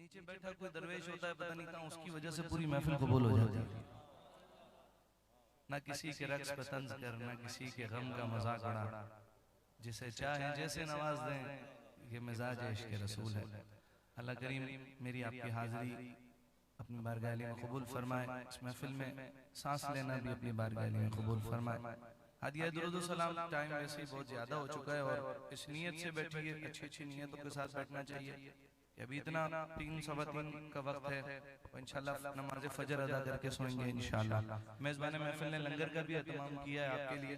नीचे बैठा कोई दरवेश होता है, पता नहीं कहाँ उसकी वजह से पूरी महफिल कबूल हो जाती है। ना किसी के रक्स पे तंज कर, ना किसी के गम का मजाक उड़ा, जिसे चाहे जैसे नवाज दें, ये मिजाज इश्क रसूल है। अल्लाह करीम मेरी आपकी हाजिरी अपनी बारगाह में कबूल फरमाए, इस महफिल में सांस लेना भी अपनी बारगाह में कबूल फरमाए। हादिया दुरूद सलाम टाइम वैसे ही बहुत ज्यादा हो चुका है और इस नीयत से बैठिए, अच्छी अच्छी नीयतों के साथ बैठना चाहिए। अभी इतना 3-3:15 का वक्त है, तो इंशाल्लाह नमाज फजर अदा करके सोएंगे इंशाल्लाह। मेज़बान महफिल ने लंगर का भी एहतमाम किया है आपके लिए।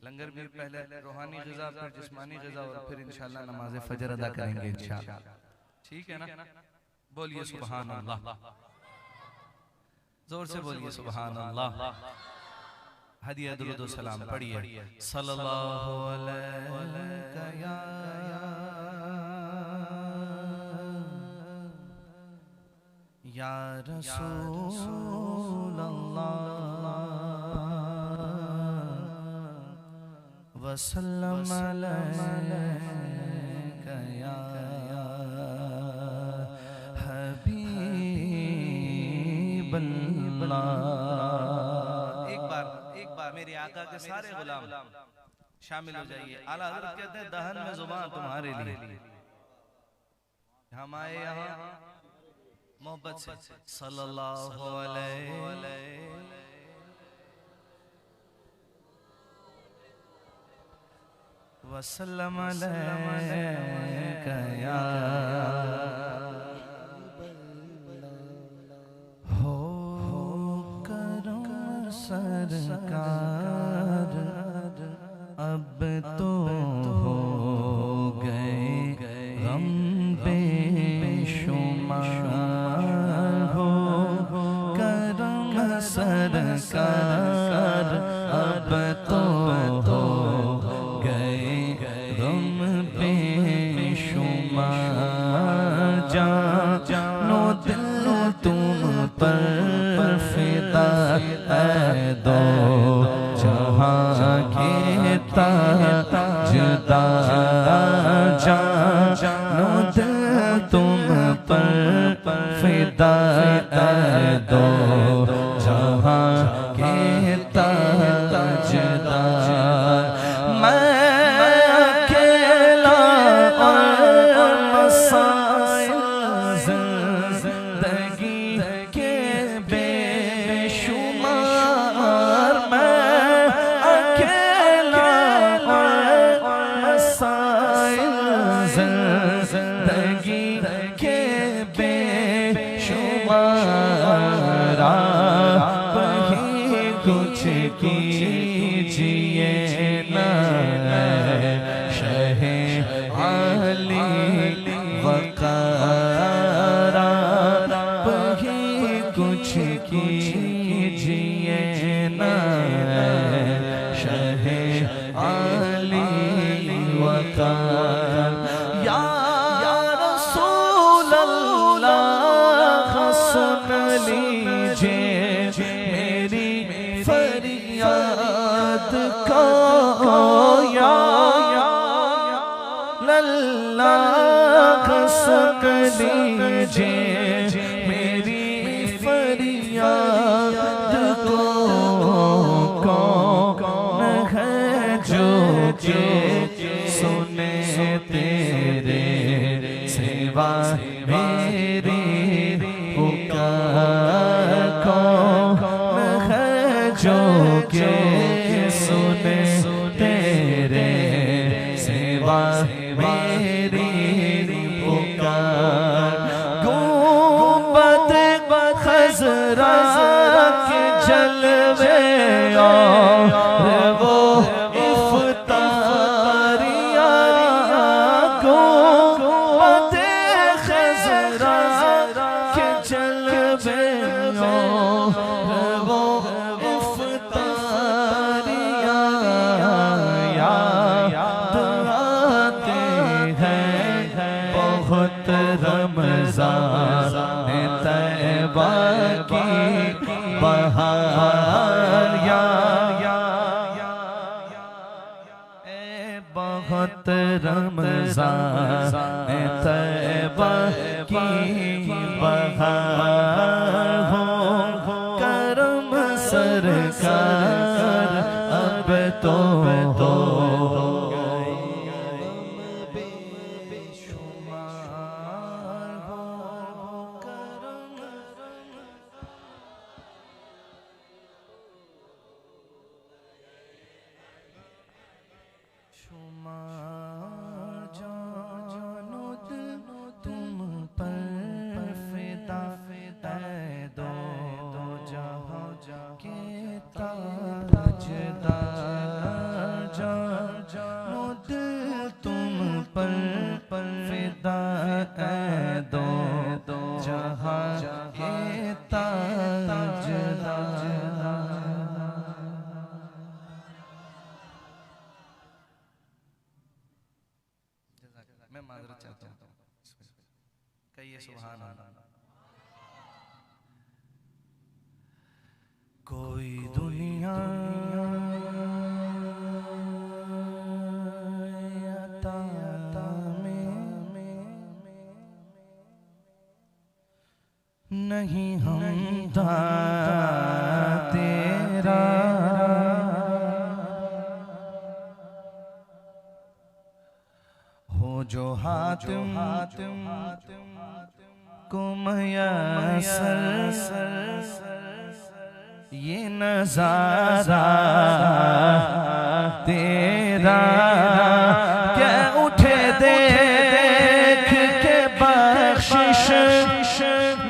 लंगर भी पहले रूहानी ग़िज़ा, फिर जिस्मानी ग़िज़ा और फिर इंशाल्लाह नमाज फजर अदा करेंगे इंशाल्लाह। ठीक है ना? बोलिए सुभान अल्लाह, जोर से बोलिए सुभान अल्लाह। हदिया दुरूद सलाम पढ़िए। सल्लल्लाहु अलैहि या रसूल अल्लाह वसल्लम अलैका या हबीब अल्लाह। एक बार मेरे आका के सारे गुलाम शामिल हो जाइए। आला हज़रत कहते हैं दहन में जुबान तुम्हारे लिए, हम आए यहाँ मोहब्बत से। सल्लल्लाहु अलैहि वसल्लम अलैका या हो करम सरकार, अब तो हो गए गम बेशुमार, हो करम सरकार, अब तो हो गए गम बेशुमार। जानो दिल तुम पर फिदा है, दो जहां के ताजदार। जानो दिल तुम पर फिदा है, दो जहां के ताजदार। मैं अकेला और मसाइल ज़िंदगी के बेशुमार। मैं अकेला और मसाइल ज़िंदगी के बेशुमार। आप ही कुछ कीजिए ना शहे आली वक़ार, आप ही कुछ कीजिए ना शहे आली वक़ार। या रसूल अल्लाह सुन लीजिए मेरी फरियाद को, या अल्लाह सुन लीजिए मेरी फरियाद को। कौन है जो सुने तेरे सिवा मेरी पुकार। कौन है जो सुने तेरे सिवा मेरी पुकार। गुंबद खज़रा के जलवे और वो इफ्तारियाँ, गुंबद खज़रा के जलवे और वो इफ्तारियाँ याद आते हैं बहुत रमज़ान तैबा की बहार। बहुत रमज़ान तैबा की दो जहां के ताजदार। मैं माजरत चाहता हूँ, कहिए सुभान अल्लाह। कोई दुनिया नहीं हमदा तेरा, हो जो हातिम को मयसर ये नज़ारा तेरा, क्या उठे देख के बख्शिश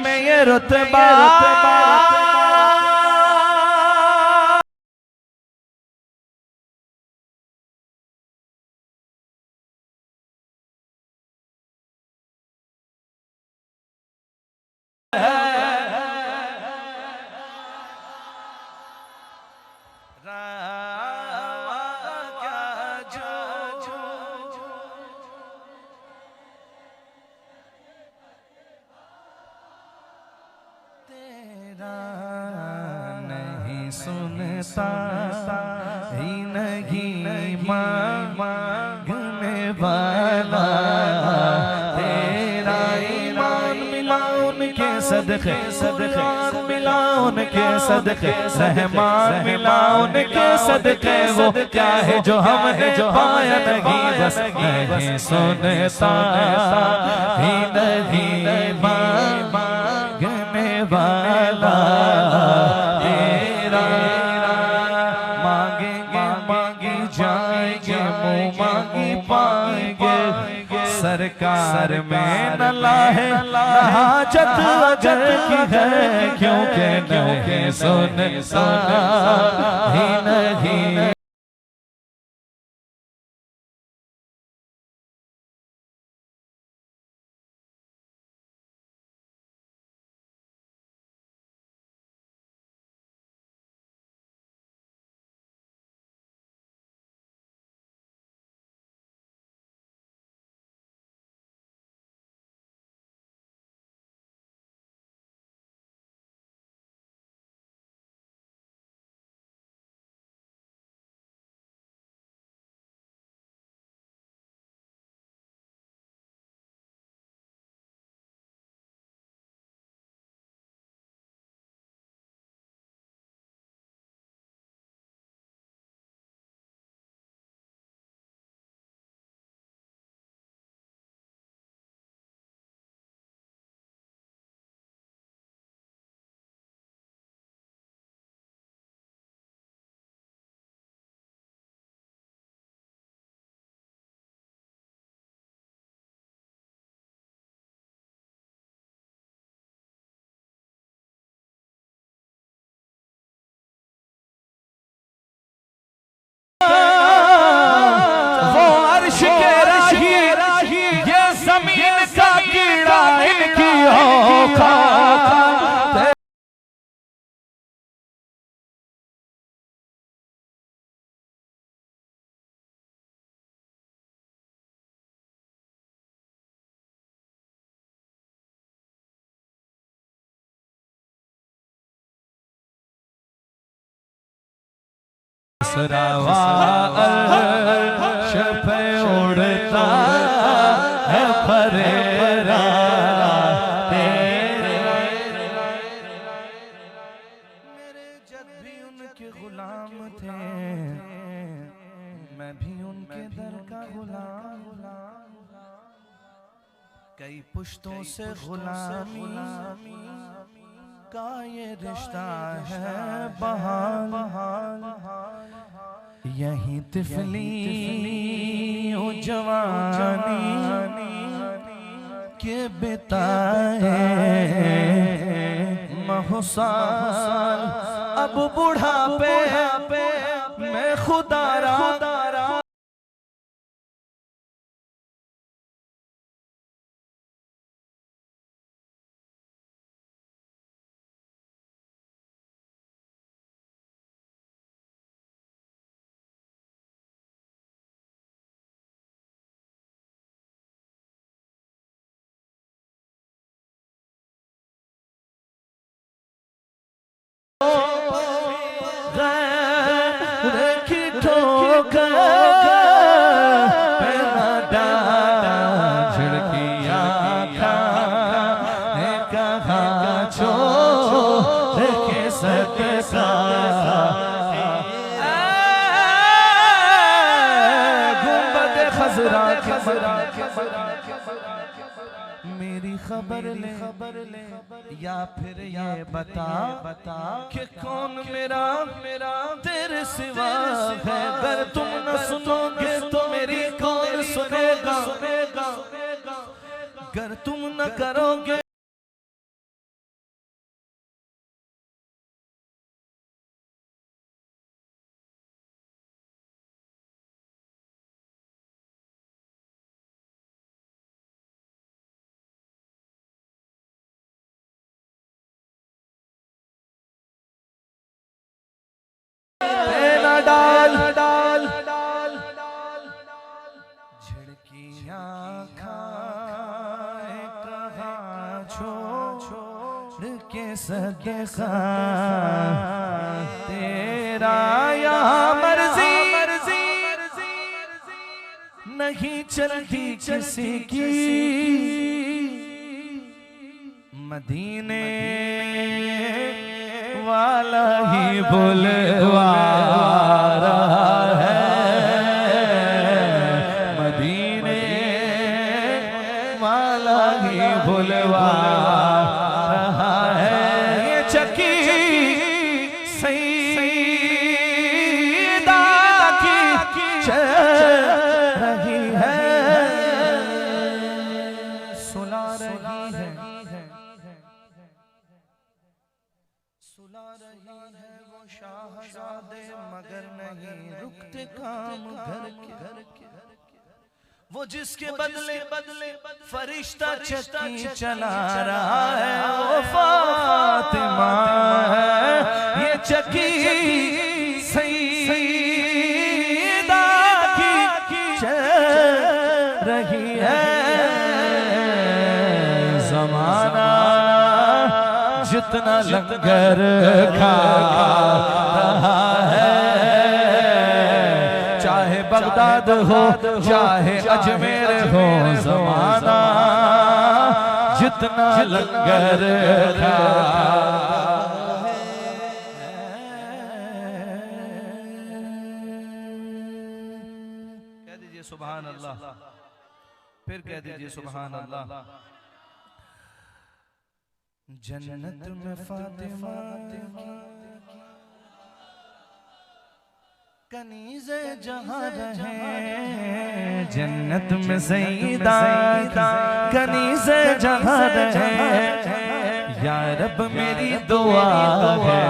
में ये रुतबा। नहीं सुनता ही नहीं मांगने वाला तेरा, ईमान मिला उनके सदके मिला उनके सदके, रहमान मिला उनके सदके, वो क्या है जो हमने पाया नहीं, बस नहीं सुनता ही नहीं मांगने वाला तेरा। मांगेंगे मांगी जाएंगे, मुँह मांगी पाएंगे, सरकार में न लाहे हाजत अगर की है, क्योंकि नहीं सुनता ही नहीं। वो अर्श के राही ये जमीन का कीड़ा इनकी औकात। पे उड़ता है फरेरा मेरे जद भी उनके गुलाम थे, मैं भी उनके दर का गुलाम। कई पुश्तों से गुलामी का ये रिश्ता है बहाल, यही तिफली जवानी के बिताए महुसाल, अब बुढ़ापे में खुदारा गैर की ठोकर पे न डाल, झिड़कियां खाए कहाँ छोड़ के सदका, गुंबद खजरा मेरी खबर ले या फिर ये बता कि कौन मेरा तेरे सिवा है। अगर तुम न सुनोगे तो मेरी कौन सुनेगा, अगर तुम न करोगे डाल डाल डाल झिड़कियां खाए कहाँ छोड़ के सदका तेरा या मर्जी नहीं चलती किसी की, मदीने वाला ही बुलवा रहा है, मदीने वाला ही बुलवा रहा है। ये चकी सईदा की चल रही है, सुला रही है, सुला रही है वो शाहजादे, मगर नहीं रुकते काम घर के। वो जिसके बदले फरिश्ता चक्की चला रहा है, वो फातिमा है। ये चक्की सईदा की चल रही है, ज़माना जितना लंगर खा रहा है, चाहे बगदाद हो चाहे अजमेर हो, ज़माना जितना लंगर खा है। कह दीजिए सुभान अल्लाह, फिर कह दीजिए सुभान अल्लाह। जन्नत में फातिमा कनीज़े जहाँ रहे, जन्नत में सईदा कनीज़े जहाँ रहे। या रब मेरी दुआ है,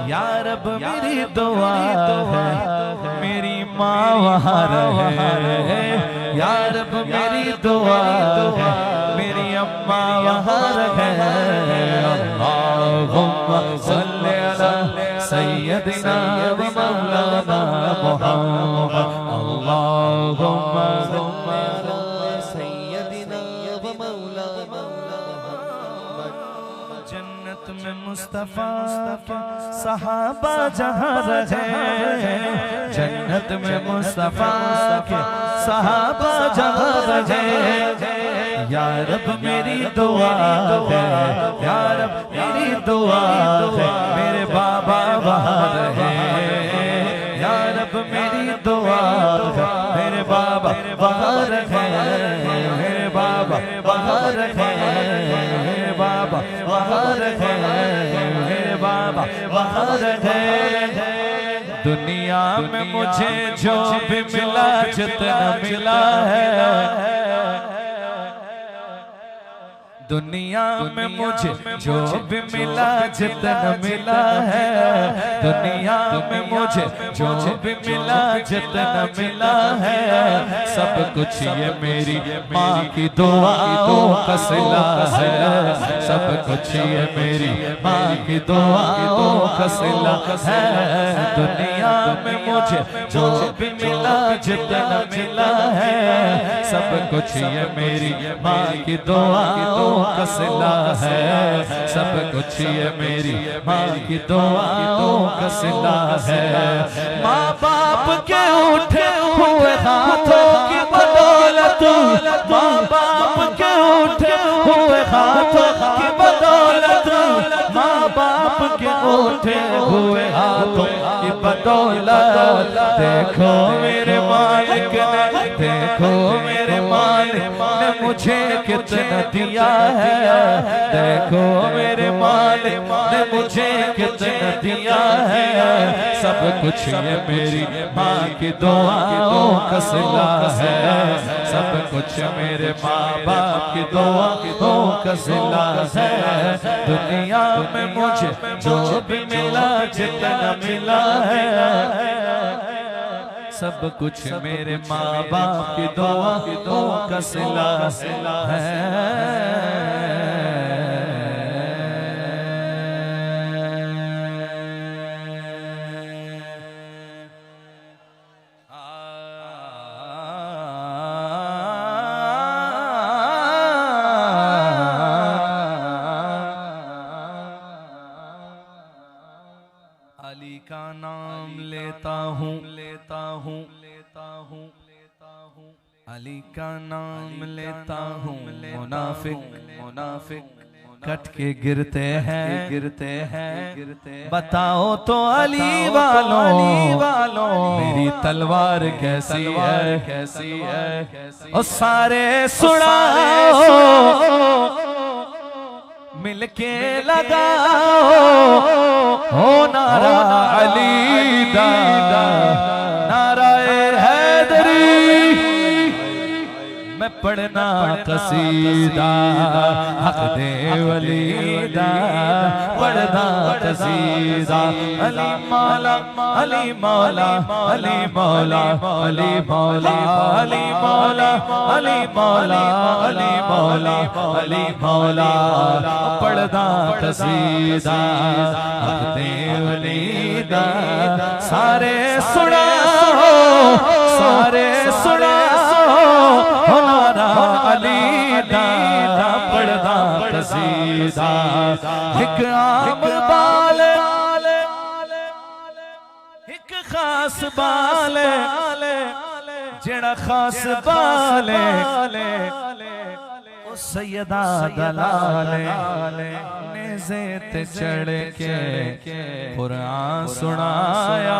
या रब मेरी दुआ है, मेरी माँ वहाँ रहे। या रब मेरी दुआ है, मेरी अम्मा वहाँ रहे। अल्लाहुम्मा सल्ली अला सय्यदिना व मौलाना मुहम्मद, अल्लाहुम्मा सल्ली अला सय्यदिना व मौलाना मुहम्मद। जन्नत में मुस्तफा के सहाबा जहाँ रहे, जन्नत में मुस्तफा के सहाबा जहाँ रहे। या रब मेरी दुआ है, या रब मेरी दुआ है, मेरे बाबा वहाँ रहे। या रब मेरी दुआ है, मेरे बाबा वहाँ रहे, मेरे बाबा वहाँ रहे, मेरे बाबा वहाँ रहे, मेरे बाबा वहाँ रहे। दुनिया में मुझे जो भी मिला जितना मिला है, दुनिया में मुझे जो भी मिला जितना मिला है, दुनिया में मुझे जो भी मिला जितना मिला है, सब कुछ ये मेरी माँ की दुआओं का सिला है। सब कुछ ये मेरी माँ की दुआओं का सिला है। दुनिया में मुझे जो भी मिला जितना मिला है, सब कुछ ये मेरी माँ की दुआओं का सिला है, सब कुछ ये मेरी माँ की दुआओं का सिला है। माँ बाप के उठे हुए हाथों की बदौलत, माँ बाप के उठे हुए हाथों की बदौलत, माँ बाप के उठे हुए हाथों की बदौलत, देखो मेरे मालिक ने, देखो मेरे मालिक ने मुझे कितना दिया है, देखो मेरे मालिक ने मुझे कितना दिया है। सब कुछ ये मेरी माँ की दुआओं का सिला है, सब कुछ मेरे माँ बाप की दुआओं का सिला है। दुनिया में मुझे जो भी मिला, जितना मिला है, सब कुछ मेरे माँ बाप की दुआओं का सिला है। अली का नाम लेता हूँ, लेता हूँ, लेता हूँ, लेता हूँ, अली का नाम लेता हूँ। मुनाफिक मुनाफिक कट के गिरते हैं, गिरते हैं, गिरते। बताओ तो अली वालों मेरी तलवार कैसी है, कैसी है, और सारे सुनाओ मिलके लगाओ हो नारा अली दा, नाराए हैदरी। मैं पढ़ना कसीदा हक दे वली दा, पढ़ना कसीदा। अली मौला, अली मौला, अली मौला, अली मौला, अली मौला, अली मौला, अली मौला, अली मौला, पढ़ना कसीदा हक दे वली दा। सारे सुनाओ, सारे सुनाओ नारा अली दा, पढ़दा कसीदा। एक आम बाल, एक खास बाल, जेड़ा खास बाल सैयदा दलाले नेज़े ते चढ़ के कुरान सुनाया,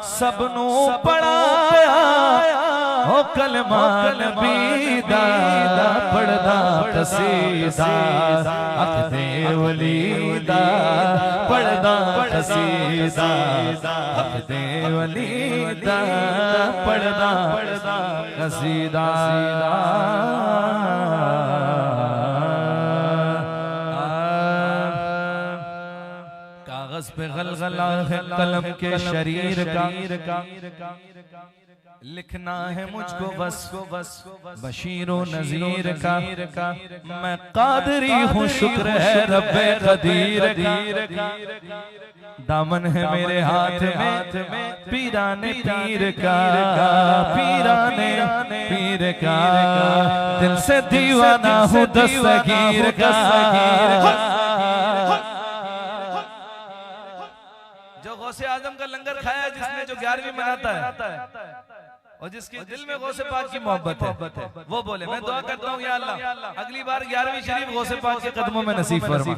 सबनू पढ़ाया हो कलमा नबी दा, पढ़दा कसीदा हक दे वली दा, पढ़दा कसीदा हक दे वली दा, पढ़दा कसीदा। कागज पे गलगला है कलम के शरीर का, लिखना है मुझको बस बशीरो नजीर का। मैं कादरी हूँ, शुक्र है रब्बे कदीर का। दामन है मेरे हाथ में पीराने पीर का, पीराने पीर का। दिल से दीवाना हूँ दस्तगीर का। जो गौसे आजम का लंगर खाया, जिसने जो 11वीं मनाता है और जिसके दिल में गौसे पाक की मोहब्बत है, वो बोले मैं दुआ करता हूँ या अल्लाह अगली बार 11वीं शरीफ गौसे पाक के कदमों में नसीब फरमा,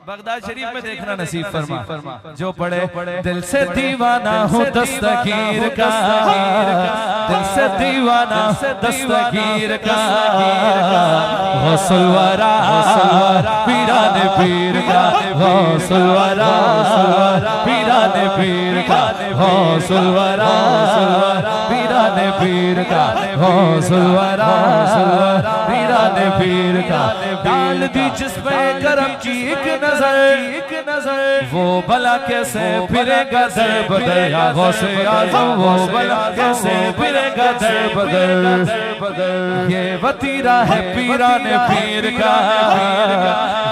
बगदाद शरीफ में देखना नसीब फरमा। जो पढ़े दिल से दीवाना हूँ दस्तगीर का, दिल से दीवाना दस्तगीर का। गौसुलवरा पीराने पीर का, गौसुलवरा पीराने पीर का, गौसुलवरा पीराने पीर का, गौसुलवरा पीराने पीर का। डाल दी जिसपे करम की एक नजर, वो भला कैसे फिरेगा दर बदर। या गौसे आज़म वो भला कैसे फिरेगा दर बदर। ये वतीरा है पीराने पीर का,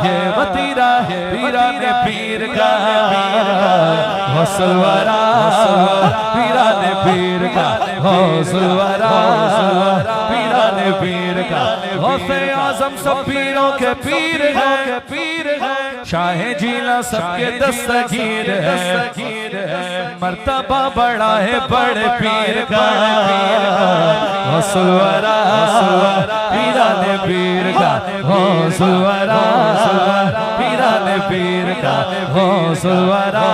ये वतीरा है पीराने पीर का। गौसुलवरा पीराने पीर का गौसुलवरा पीराने पीर का गौसे आजम सब पीरों के पीर है शाहे जीला सबके दस्तगीर है मर्तबा बड़ा है बड़े पीर का गौसुलवरा पीराने पीर का गौसुलवरा पीराने पीर का गौसुलवरा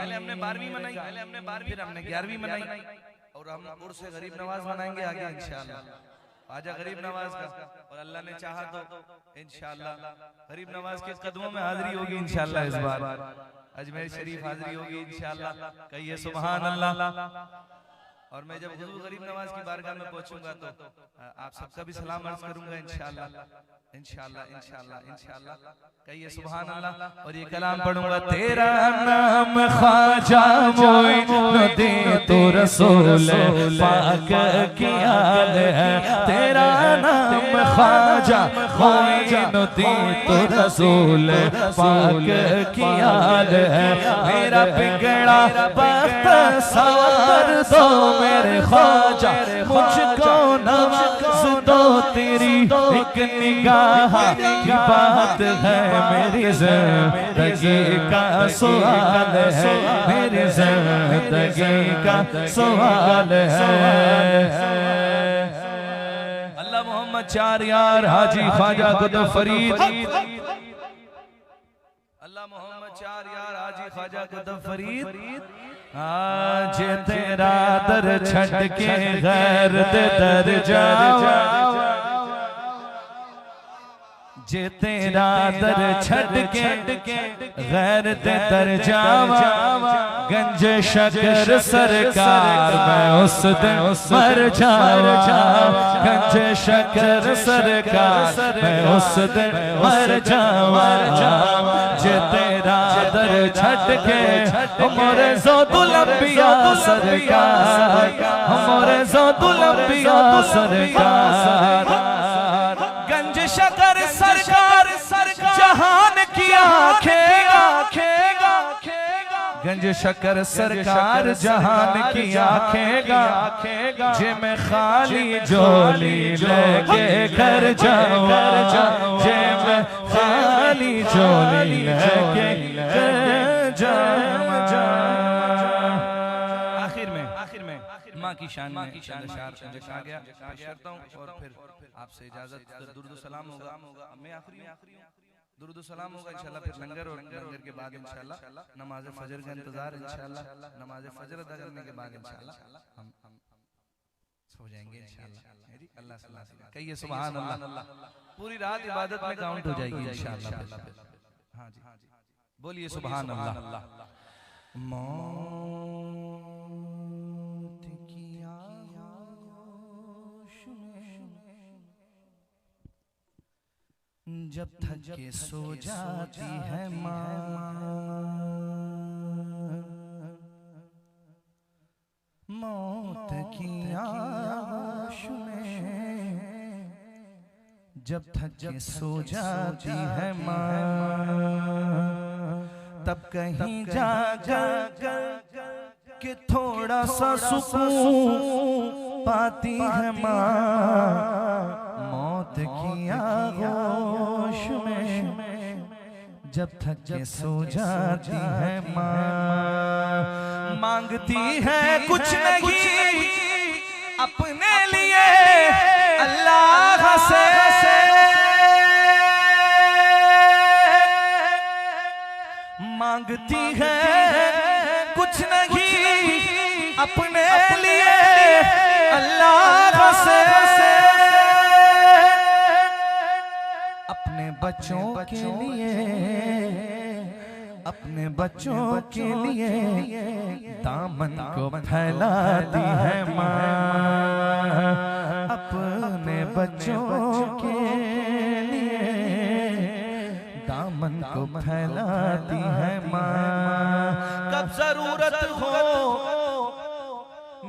हमने 12वीं मनाई, फिर हमने 11वीं मनाई और हम उर्स गरीब नवाज मनाएंगे आगे इंशाअल्लाह। आजा गरीब नवाज का और अल्लाह ने चाहा तो इंशाअल्लाह गरीब नवाज के कदमों में हाजिरी होगी इंशाअल्लाह। इस बार अजमेर शरीफ हाजिरी होगी इंशाअल्लाह। कहिए सुभान अल्लाह। और मैं जब हुजूर गरीब नवाज की बारगाह में पहुंचूंगा तो आप सबका भी सलाम अर्ज करूंगा इंशाअल्लाह इंशाअल्लाह इंशाअल्लाह इंशाअल्लाह। कहिए सुभान अल्लाह। और ये कलाम पढ़ूंगा। तेरा नाम ख्वाजा मोइनुद्दीन तो रसूल पाक की याद है। तेरा नाम ख्वाजा मोइनुद्दीन तो रसूल पाक की याद है। मेरा बिगड़ा वक्त सवार दो मेरे ख्वाजा मुझको नवाज दो तेरी एक निगाह की बात है। मेरी जिंदगी का सवाल है मेरी जिंदगी का सवाल है। अल्लाह मोहम्मद चार यार हाजी ख्वाजा कुतुब फरीद अल्लाह मोहम्मद चार यार हाजी ख्वाजा कुतुब फरीद आज तेरा दर छट के गैर दे दर जावा जे तेरा दर छट के गैर दे दर जावा गंज शकर सरकार मैं उस दिन मर जावा गंज शकर सरकार मैं उस दिन मर जावा जे तेरा दर छट के हमारे ज़ौदुल अंबिया सरकार हमारे ज़ौदुल अंबिया सरकार गंज शकर सरकार जहान की आंखें गंज शकर सरकार जहान की आंखें जे मैं खाली झोली लेके घर जाऊं जे मैं खाली झोली लेके घर जाऊं। आखिर में माँ की शान में आ गया करता हूँ और फिर आपसे इजाजत दुरूद सलाम होगा। मैं आखिरी दुरूद सलाम होगा इंशाल्लाह। फिर लंगर और लंगर के बाद इंशाल्लाह नमाज फजर का इंतजार इंशाल्लाह। नमाज फजर अदा करने के बाद इंशाल्लाह हम सो जाएंगे इंशाल्लाह। अल्लाह सल्लल्लाहु अलैहि वसल्लम कहिए सुभान अल्लाह। पूरी रात इबादत में काउंट हो जाएगी इंशाल्लाह। हाँ जी बोलिए सुभान अल्लाह। मौत की आगोश में जब थक के सो जाती है माँ मौत की आगोश में जब थक के सो जाती है माँ तब कहीं जागा कि थोड़ा सा सुकून पाती है माँ मौत की आगोश में जब थक के सो जाती है माँ मांगती है कुछ नहीं अपने लिए अल्लाह से मांगती है कुछ नहीं अपने लिए अल्लाह से अपने बच्चों के लिए अपने बच्चों के लिए दामन को फैलाती है माँ अपने बच्चों के लिए दामन को फैलाती है माँ कब जरूरत हो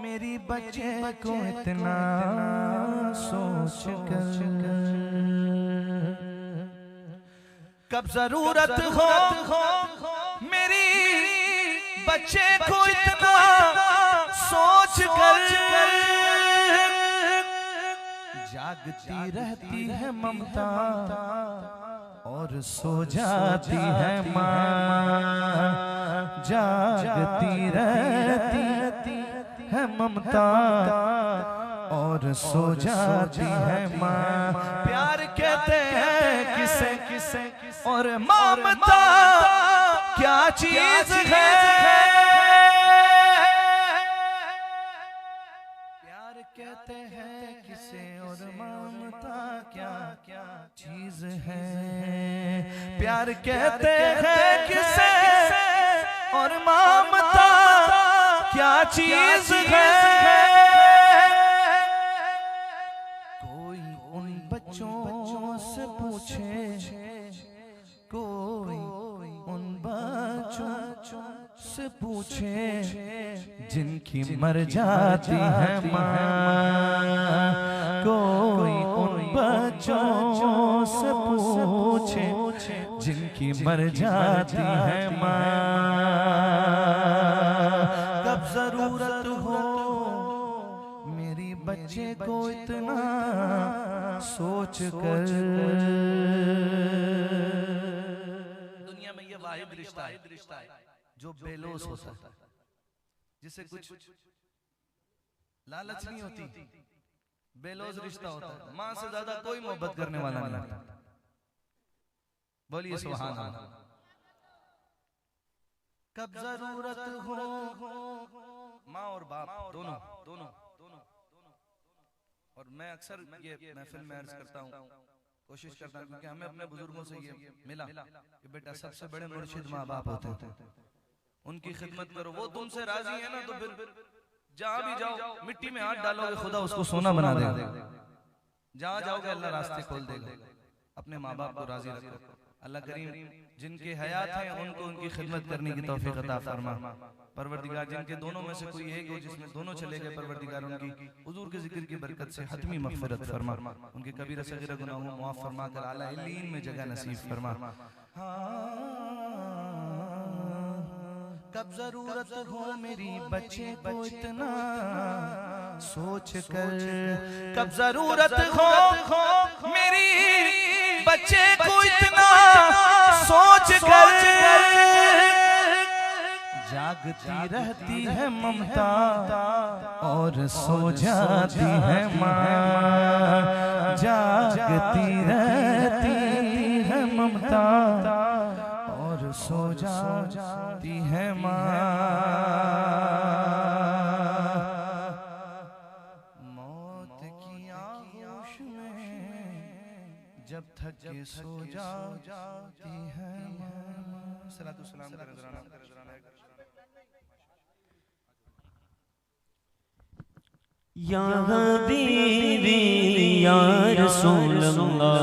मेरी बच्चे को इतना सोच कर कब जरूरत हो मेरी बच्चे को इतना सोच कर जागती रहती है ममता और सो जाती है माँ, जागती रहती है ममता और सो जाती है माँ। प्यार कहते हैं किसे किसे और ममता क्या चीज है। प्यार कहते हैं किसे और ममता क्या क्या चीज है। प्यार कहते हैं किसे और ममता क्या चीज है। कोई उन बच्चों से पूछे, कोई उन बच्चों से पूछे जिनकी मर जाती है माँ। कोई उन बच्चों से पूछे जिनकी मर जाती है माँ। कब जरूरत हो मेरी बच्चे को इतना सोच कर। दुनिया में ये वाहिद रिश्ता है जो बेलोस होता है, जिसे कुछ लालच नहीं होती, बेलोस रिश्ता होता है। माँ से ज्यादा कोई मोहब्बत करने वाला नहीं होता। बोलिए सुभान अल्लाह। कब जरूरत हो माँ और बाप दोनों दोनों दोनों। और मैं अक्सर ये महफिल में अर्ज करता हूँ, कोशिश करता हूँ, क्योंकि हमें अपने बुजुर्गों से ये मिला कि बेटा सबसे बड़े मुर्शिद माँ बाप होते हैं, उनकी खिदमत करो। वो तुमसे राजी है ना तो फिर जहां भी जाओ मिट्टी में हाथ डालोगे खुदा उसको सोना बना देगा। जहां जाओगे अल्लाह रास्ते खोल देगा। अपने माँ बाप को राजी रखो। अल्लाह करीम जिनके हयात हैं उनको उनकी खिदमत करने की तौफीक अता फरमा। परवरदिगार जिनके दोनों में से कोई एक हो जिसमें दोनों चले गए, परवरदिगार उनकी हुजूर के जिक्र की बरकत से हतमी मग़फ़िरत फरमा। उनके कबीरा सगीरा गुनाहों माफ फरमा कर आला इल्लीन में जगह नसीब फरमा। कब जरूरत हो मेरी बच्चे को इतना सोच कर। कब जरूरत हो मेरी बच्चे को इतना सोच कर जागती रहती है ममता और सो जाती है माँ। जागती रहती है ममता और सो जाती है माँ। मौत की आगोश में जब थक के सो जाती है माँ। सलातु सलाम करें ज़रा या हबीबी या रसूल अल्लाह।